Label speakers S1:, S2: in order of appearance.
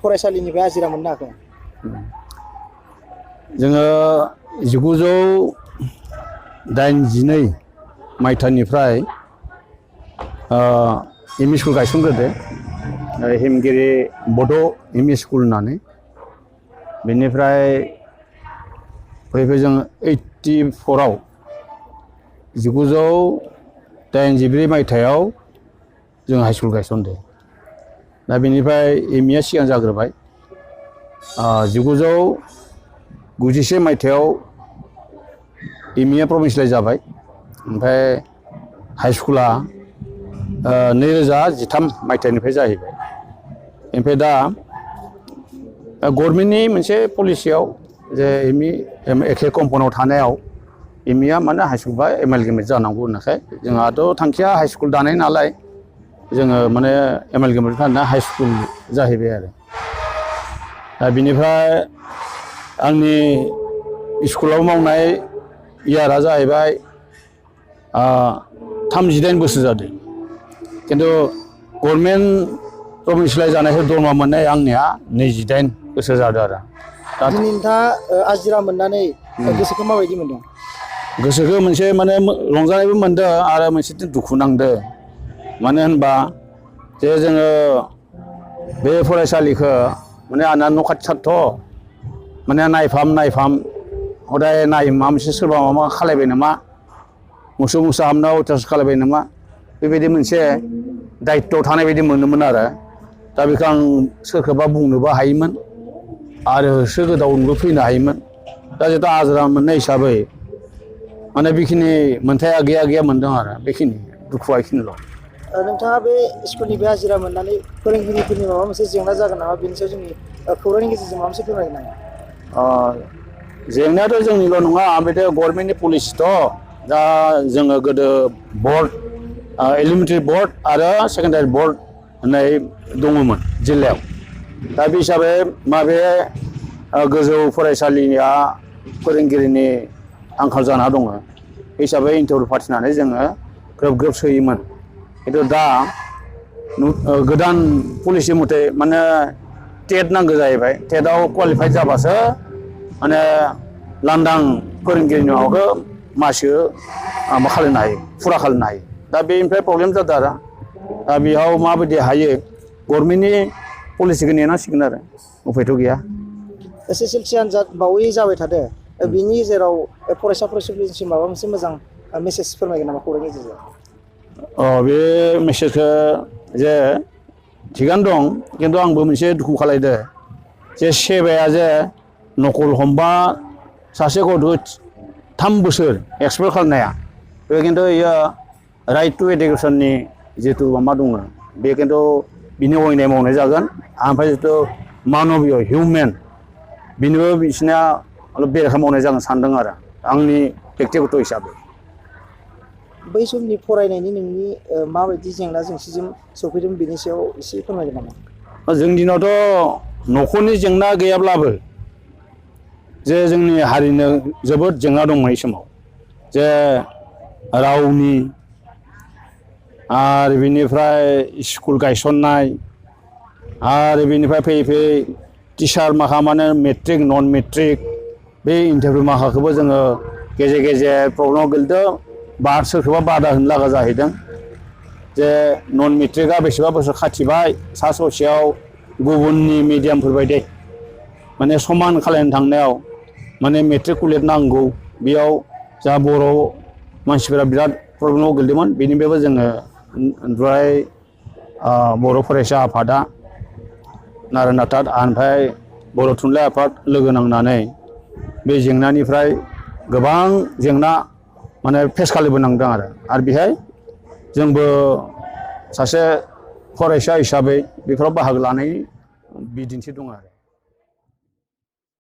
S1: फरायसालिनिफ्राय आजिरा मोननो हाखो?
S2: जोङो 1982 मायथाइनिफ्राय एम इ स्कुल गायसनग्रोदो हिमगिरि बड' एम इ स्कुल होननानै बेनिफ्राय फैयै जों 84आव 1984 मायथाइयाव जों हाइ स्कुल गायसनदो। दा बेनिफ्राय एम इ आ सिगां जाग्रोबाय 1991 मायथाइयाव एम इ आ प्रभिन्सियेलाइज जाबाय। ओमफ्राय हाइ स्कुला 2013 मायथाइनिफ्राय जाहैबाय। ओमफ्राय दा गभर्नमेन्टनि मोनसे पलिसियाव जे एम इ एखे कम्पाउन्डआव थानायाव एम इ आ माने हाइ स्कुल बा एमालगेमेट जानांगौ होननायखाय जोंहाथ' थांखिया हाइ स्कुल दानाय नालाय जोङो माने एमालगेमेट खालामना हाइ स्कुल जाहैबाय आरो। दा बिनिफ्राय आंनि स्कुलाव मावनाय इयारा जाहैबाय 38 बोसोर जादों। किन्तु गभर्नमेन्ट प्रभिन्सियेलाइज जानायखौ दरमा मोननाय आंनिया 28 बोसोर जादों आरो।
S1: दिनै नोंथाङा आजिरा मोननानै गोसोखौ माबायदि मोनदों?
S2: गोसोखौ मोनसे माने रंजानायबो मोनदों आरो मोनसे दुखु नांदों। मानो होनबा जे जोङो बे फरायसालिखौ माने आंना न' खाथिथारथ' माने नायफाम हदाय नायो माबा मोनसे सोरबा माबा खालायबाय नामा, मोसौ मोसा हाबना अयथासार खालायबाय नामा, बेबायदि मोनसे दायित्व' थानाय बायदि मोनोमोन आरो। दा बेखौ आं सोरखौबा बुंनोबो हायोमोन आरो होसो गोदावनोबो फैनो हायोमोन। दा जिहेतु आजिरा मोननाय हिसाबै माने बेखिनि मोनथाया गैया मोनदों आरो बेखिनि दुखुआ बेखिनिल'।
S1: नोंथाङा बे स्कुलनिफ्राय आजिरा मोननानै फोरोंगिरिफोरनि माबा मोनसे जेंना जागोन नामा बेनि सायाव जोंनि खौरांनि गेजेरजों माबा मोनसे फोरमायगोन नामा?
S2: जेंनायाथ' जोंनिल' नङा, बे गभर्नमेन्टनि पलिसिथ'। दा जोङो गोदो बर्ड एलिमेन्टारि बर्ड आरो सेकेन्डारि बर्ड होननाय दङमोन जिल्लायाव। दा बे हिसाबै माबे गोजौ फरायसालिया फोरोंगिरिनि आंखाल जाना दङ हिसाबै इन्टारभिउ फाथिनानै जोङो ग्रोब सोयोमोन। खिन्थु दा गोदान पलिसि मथे माने टेट नांगौ जाहैबाय। टेटआव क्वालिफाइड जाबासो माने लांदां फोरोंगिरिनि माबाखौ मासिखौ माबा खालामनो हायो, फुरा खालामनो हायो। दा बेनिफ्राय प्रब्लेम जादों आरो। दा बेयाव माबायदि हायो गभर्नमेन्टनि पलिसिखौ नेनांसिगोन आरो, उफायथ' गैया।
S1: SSLC आनजाद बावै जाबाय थादों, बिनि गेजेराव फरायसाफोरनिसिम माबा मोनसे मोजां मेसेज फोरमायगोन नामा खौरांनि गेजेरजों?
S2: बे मेसेजखौ जे थिगानो दं, खिन्थु आंबो मोनसे दुखु खालायदो जे सेबाया जे नकल हमबा सासे गथ'खौ 3 बोसोर एक्सपेक्ट खालामनाया बे खिन्थु इयो राइट टु एडुकेसननि जिथु माबा दङ बे खिन्थु बिनि अयनाय मावनाय जागोन। ओमफ्राय जिथु मानबीय हिउमेन बिनिबो बिसिना बेरेखा मावनाय जागोन सानदों आरो आंनि बेक्तिगत हिसाबै।
S1: बै समनि फरायनायनि नोंनि माबायदि जेंना जेंसिजों सौफैदों बेनि सायाव एसे फोरमायगोन नामा?
S2: जोंनि दिनावथ' न'खरनि जेंना गैयाब्लाबो जे जोंनि हारिनो जोबोद जेंना दंमोन बै समाव। जे रावनि आरो बिनिफ्राय स्कुल गायसननाय आरो बिनिफ्राय फैयै टिचार माखा माने मेट्रिक नन मेट्रिक बे इन्टारभिउ माखाखौबो जोङो गेजेर प्रब्लेमाव गोलैदों। सोरखौबा बादा होनो लागा जाहैदों जे नन मेट्रिकआ बेसेबा बोसोर खाथिबाय सा ससेयाव गुबुननि मिडियामफोर बायदि माने समान खालायनो थांनायाव माने मेट्रिकुलेट नांगौ, बेयाव जा बर' मानसिफोरा बिराद प्रब्लेमाव गोलैदोंमोन। बेनिफ्रायबो जोङो ओमफ्राय बर' फरायसा आफादा नारा नाथा ओमफ्राय बर' थुनलाइ आफाद लोगो नांनानै बे जेंनानिफ्राय गोबां जेंना माने फेस खालामबोनांदों आरो बेहाय जोंबो सासे फरायसा हिसाबै बेफोराव बाहागो लानायनि बिदिन्थि दं आरो।